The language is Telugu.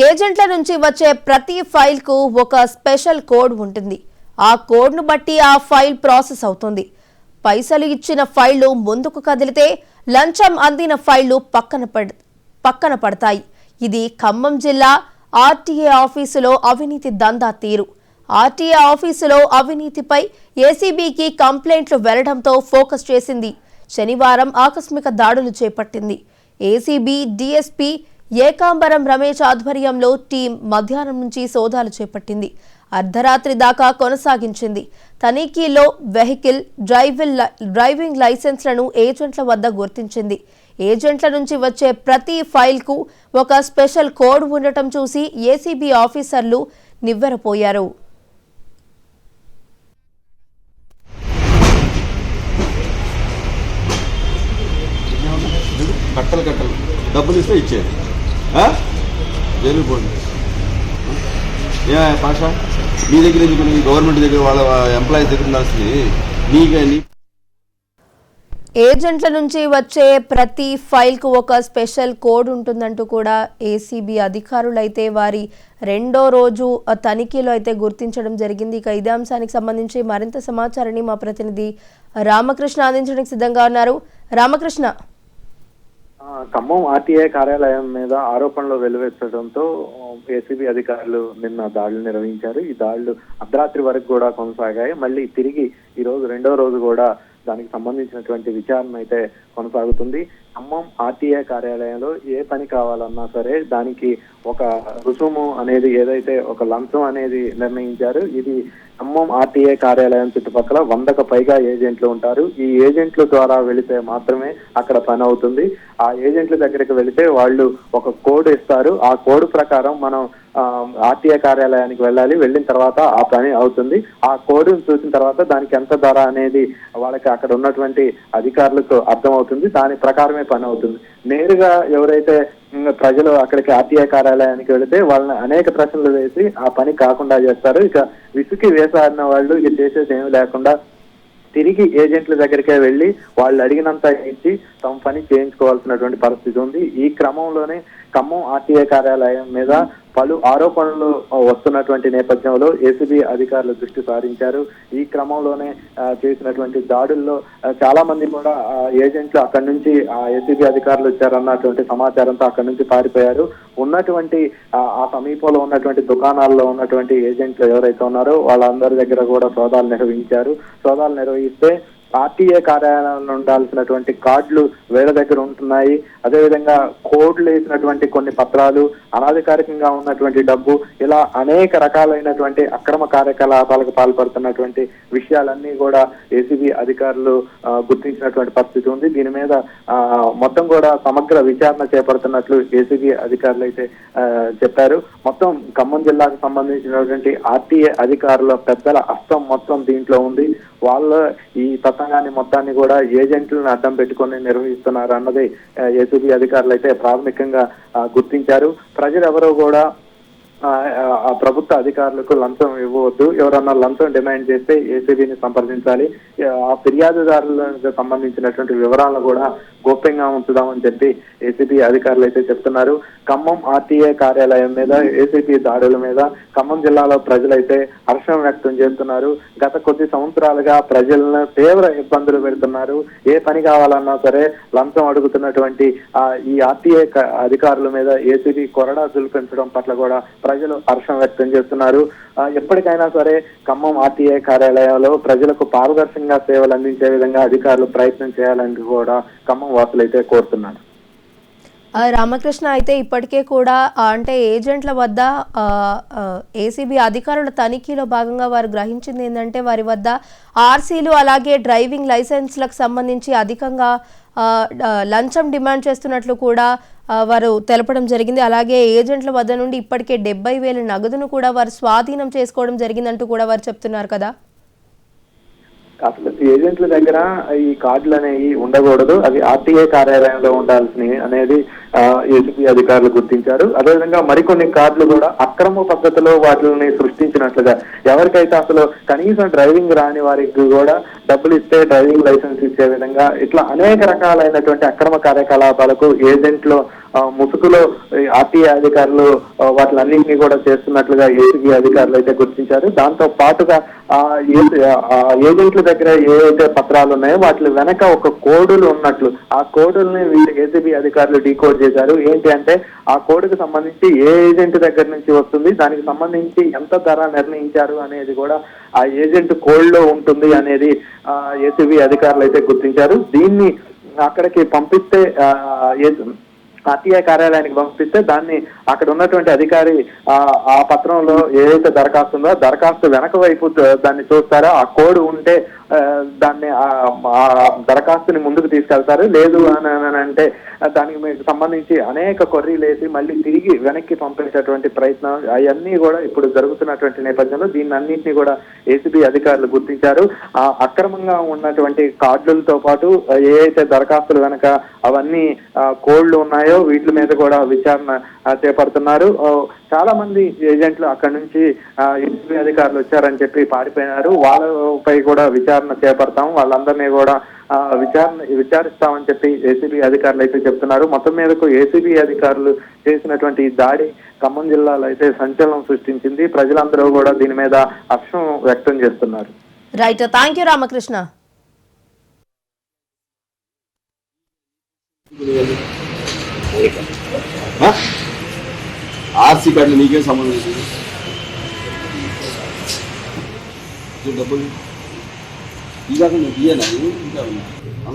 ఏజెంట్ల నుంచి వచ్చే ప్రతి ఫైల్కు ఒక స్పెషల్ కోడ్ ఉంటుంది. ఆ కోడ్ను బట్టి ఆ ఫైల్ ప్రాసెస్ అవుతుంది. పైసలు ఇచ్చిన ఫైళ్లు ముందుకు కదిలితే లంచం అందిన ఫైళ్లు పక్కన పడతాయి. ఇది ఖమ్మం జిల్లా ఆర్టీఏ ఆఫీసులో అవినీతి దందా తీరు. ఆర్టీఏ ఆఫీసులో అవినీతిపై ఏసీబీకి కంప్లైంట్లు వెళ్లడంతో ఫోకస్ చేసింది. శనివారం ఆకస్మిక దాడులు చేపట్టింది. ఏసీబీ డీఎస్పీ ఏకాంబరం రమేష్ ఆధ్వర్యంలో టీం మధ్యాహ్నం నుంచి సోదాలు చేపట్టింది. అర్ధరాత్రి దాకా కొనసాగించింది. తనిఖీలో వెహికల్, డ్రైవింగ్ లైసెన్స్లను ఏజెంట్ల వద్ద గుర్తించింది. ఏజెంట్ల నుంచి వచ్చే ప్రతి ఫైల్కు ఒక స్పెషల్ కోడ్ ఉండటం చూసి ఏసీబీ ఆఫీసర్లు నివ్వెరపోయారు. డబ్బులు ఇస్తే ఇచ్చేది జైలు పోండి. పాషా నీ దగ్గర ఎందుకు, గవర్నమెంట్ దగ్గర వాళ్ళ ఎంప్లాయీస్ దగ్గర ఉండాల్సింది నీకే. ఏజెంట్ల నుంచి వచ్చే ప్రతి ఫైల్కు ఒక స్పెషల్ కోడ్ ఉంటుందంటూ కూడా ఏసీబీ అధికారులైతే వారి రెండో రోజు తనిఖీలో అయితే గుర్తించడం జరిగింది. ఇక ఇదే అంశానికి సంబంధించి మరింత సమాచారాన్ని మా ప్రతినిధి రామకృష్ణ అందించడానికి సిద్ధంగా ఉన్నారు. రామకృష్ణ, ఖమ్మం ఆర్టీఐ కార్యాలయం మీద ఆరోపణలు వెలువెత్తడంతో ఏసీబీ అధికారులు నిన్న దాడులు నిర్వహించారు. ఈ దాడులు అర్ధరాత్రి వరకు కూడా కొనసాగాయి. మళ్ళీ తిరిగి ఈ రోజు రెండో రోజు కూడా దానికి సంబంధించినటువంటి విచారణ అయితే కొనసాగుతుంది. ఖమ్మం ఆర్టీఐ కార్యాలయంలో ఏ పని కావాలన్నా సరే దానికి ఒక రుసుము అనేది, ఏదైతే ఒక లంచం అనేది నిర్ణయించారు. ఇది ఖమ్మం ఆర్టీఐ కార్యాలయం చుట్టుపక్కల 100కు పైగా ఏజెంట్లు ఉంటారు. ఈ ఏజెంట్ల ద్వారా వెళితే మాత్రమే అక్కడ పని అవుతుంది. ఆ ఏజెంట్ల దగ్గరికి వెళితే వాళ్ళు ఒక కోడ్ ఇస్తారు. ఆ కోడ్ ప్రకారం మనం ఆర్టీఐ కార్యాలయానికి వెళ్ళాలి. వెళ్ళిన తర్వాత ఆ పని అవుతుంది. ఆ కోడ్ను చూసిన తర్వాత దానికి ఎంత ధర అనేది వాళ్ళకి అక్కడ ఉన్నటువంటి అధికారులకు అర్థమవుతుంది. దాని ప్రకారమే పని అవుతుంది. నేరుగా ఎవరైతే ప్రజలు అక్కడికి ఆర్టీఐ కార్యాలయానికి వెళితే వాళ్ళని అనేక ప్రశ్నలు వేసి ఆ పని కాకుండా చేస్తారు. ఇక విసుకి వేసాడిన వాళ్ళు ఇక చేసేది ఏమీ లేకుండా తిరిగి ఏజెంట్ల దగ్గరికే వెళ్లి వాళ్ళు అడిగినంత ఇచ్చి తమ పని చేయించుకోవాల్సినటువంటి పరిస్థితి ఉంది. ఈ క్రమంలోనే ఖమ్మం ఆర్టీఐ కార్యాలయం మీద పలు ఆరోపణలు వస్తున్నటువంటి నేపథ్యంలో ఏసీబీ అధికారులు దృష్టి సారించారు. ఈ క్రమంలోనే చేసినటువంటి దాడుల్లో చాలా మంది కూడా ఏజెంట్లు అక్కడి నుంచి ఏసీబీ అధికారులు వచ్చారన్నటువంటి సమాచారంతో అక్కడి నుంచి పారిపోయారు. ఉన్నటువంటి ఆ సమీపంలో ఉన్నటువంటి దుకాణాల్లో ఉన్నటువంటి ఏజెంట్లు ఎవరైతే ఉన్నారో వాళ్ళందరి దగ్గర కూడా సోదాలు నిర్వహించారు. సోదాలు నిర్వహిస్తే ఆర్టీఏ కార్యాలయంలో ఉండాల్సినటువంటి కార్డులు వేరే దగ్గర ఉంటున్నాయి. అదేవిధంగా కోడ్లు వేసినటువంటి కొన్ని పత్రాలు, అనధికారికంగా ఉన్నటువంటి డబ్బు, ఇలా అనేక రకాలైనటువంటి అక్రమ కార్యకలాపాలకు పాల్పడుతున్నటువంటి విషయాలన్నీ కూడా ఏసీబీ అధికారులు గుర్తించినటువంటి పరిస్థితి ఉంది. దీని మీద మొత్తం కూడా సమగ్ర విచారణ చేపడుతున్నట్లు ఏసీబీ అధికారులు అయితే చెప్పారు. మొత్తం ఖమ్మం జిల్లాకు సంబంధించినటువంటి ఆర్టీఏ అధికారుల పెద్దల హస్తం మొత్తం దీంట్లో ఉంది. వాళ్ళ ఈ తతంగాన్ని మొత్తాన్ని కూడా ఏజెంట్లను అడ్డం పెట్టుకొని నిర్వహిస్తున్నారు అన్నది ఏసీబీ అధికారులు అయితే ప్రాథమికంగా గుర్తించారు. ప్రజలు ఎవరో కూడా ప్రభుత్వ అధికారులకు లంచం ఇవ్వవద్దు. ఎవరన్నా లంచం డిమాండ్ చేస్తే ఏసీబీని సంప్రదించాలి. ఆ ఫిర్యాదుదారులకు సంబంధించినటువంటి వివరాలను కూడా గోప్యంగా ఉంచుదామని చెప్పి ఏసీబీ అధికారులు అయితే చెప్తున్నారు. ఖమ్మం ఆర్టీఐ కార్యాలయం మీద ఏసీబీ దాడుల మీద ఖమ్మం జిల్లాలో ప్రజలైతే హర్షం వ్యక్తం చేస్తున్నారు. గత కొద్ది సంవత్సరాలుగా ప్రజలను తీవ్ర ఇబ్బందులు పెడుతున్నారు. ఏ పని కావాలన్నా సరే లంచం అడుగుతున్నటువంటి ఈ ఆర్టీఐ అధికారుల మీద ఏసీబీ కొరడా జులిపించడం పట్ల కూడా ప్రజలు హర్షం వ్యక్తం చేస్తున్నారు. ఎప్పటికైనా సరే ఖమ్మం ఆర్టీఐ కార్యాలయంలో ప్రజలకు పారదర్శకంగా సేవలు అందించే విధంగా అధికారులు ప్రయత్నం చేయాలని కూడా ఖమ్మం వాసులు అయితే కోరుతున్నారు. రామకృష్ణ, అయితే ఇప్పటికే కూడా అంటే ఏజెంట్ల వద్ద ఏసీబీ అధికారుల తనిఖీలో భాగంగా వారు గ్రహించింది ఏంటంటే వారి వద్ద ఆర్సీలు అలాగే డ్రైవింగ్ లైసెన్స్లకు సంబంధించి అధికంగా లంచం డిమాండ్ చేస్తున్నట్లు కూడా వారు తెలపడం జరిగింది. అలాగే ఏజెంట్ల వద్ద నుండి ఇప్పటికే 70,000 నగదును కూడా వారు స్వాధీనం చేసుకోవడం జరిగిందంటూ కూడా వారు చెప్తున్నారు కదా. అసలు ఏజెంట్ల దగ్గర ఈ కార్డులు అనేవి ఉండకూడదు, అవి ఆర్టీఏ కార్యాలయంలో ఉండాల్సినవి అనేది ఏసీబీ అధికారులు గుర్తించారు. అదేవిధంగా మరికొన్ని కార్డులు కూడా అక్రమ పద్ధతిలో వాటిని సృష్టించినట్లుగా, ఎవరికైతే అసలు కనీసం డ్రైవింగ్ రాని వారికి కూడా డబ్బులు ఇస్తే డ్రైవింగ్ లైసెన్స్ ఇచ్చే విధంగా ఇట్లా అనేక రకాలైనటువంటి అక్రమ కార్యకలాపాలకు ఏజెంట్లు ముసుగులో ఆర్టీఏ అధికారులు వాటిలన్నింటినీ కూడా చేస్తున్నట్లుగా ఏసీబీ అధికారులు అయితే గుర్తించారు. దాంతో పాటుగా ఏజెంట్ల దగ్గర ఏవైతే పత్రాలు ఉన్నాయో వాటి వెనక ఒక కోడులు ఉన్నట్లు, ఆ కోడుల్ని వీళ్ళు ఏసీబీ అధికారులు డీకోడ్ చేశారు. ఏంటి అంటే ఆ కోడ్కి సంబంధించి ఏ ఏజెంట్ దగ్గర నుంచి వస్తుంది, దానికి సంబంధించి ఎంత ధర నిర్ణయించారు అనేది కూడా ఆ ఏజెంట్ కోడ్ లో ఉంటుంది అనేది ఏసీబీ అధికారులు అయితే గుర్తించారు. దీన్ని అక్కడికి పంపిస్తే ఆర్టీఐ కార్యాలయానికి పంపిస్తే దాన్ని అక్కడ ఉన్నటువంటి అధికారి ఆ పత్రంలో ఏదైతే దరఖాస్తు ఉందో దరఖాస్తు వెనక వైపు దాన్ని చూస్తారో ఆ కోడ్ ఉంటే దాన్ని ఆ దరఖాస్తుని ముందుకు తీసుకెళ్తారు. లేదు అని అంటే దానికి మీకు సంబంధించి అనేక కొర్రీలు వేసి మళ్ళీ తిరిగి వెనక్కి పంపేటటువంటి ప్రయత్నం అవన్నీ కూడా ఇప్పుడు జరుగుతున్నటువంటి నేపథ్యంలో దీన్ని అన్నింటినీ కూడా ఏసీబీ అధికారులు గుర్తించారు. ఆ అక్రమంగా ఉన్నటువంటి కార్డులతో పాటు ఏ అయితే దరఖాస్తులు వెనక అవన్నీ కోడ్లు ఉన్నాయో వీటి మీద కూడా విచారణ చేపడుతున్నారు. చాలా మంది ఏజెంట్లు అక్కడి నుంచి ఏసీబీ అధికారులు వచ్చారని చెప్పి పారిపోయినారు. వాళ్ళపై కూడా విచారణ చేపడతాం, వాళ్ళందరినీ కూడా విచారిస్తామని చెప్పి ఏసీబీ అధికారులు అయితే చెప్తున్నారు. మొత్తం మీదకు ఏసీబీ అధికారులు చేసినటువంటి దాడి ఖమ్మం జిల్లాలో అయితే సంచలనం సృష్టించింది. ప్రజలందరూ కూడా దీని మీద హర్షం వ్యక్తం చేస్తున్నారు. Right, thank you Ramakrishna. RC కార్డులు నీకేం సంబంధం లేదు, డబ్బులు ఇదాక నువ్వు ఇయ్యాలి ఇంకా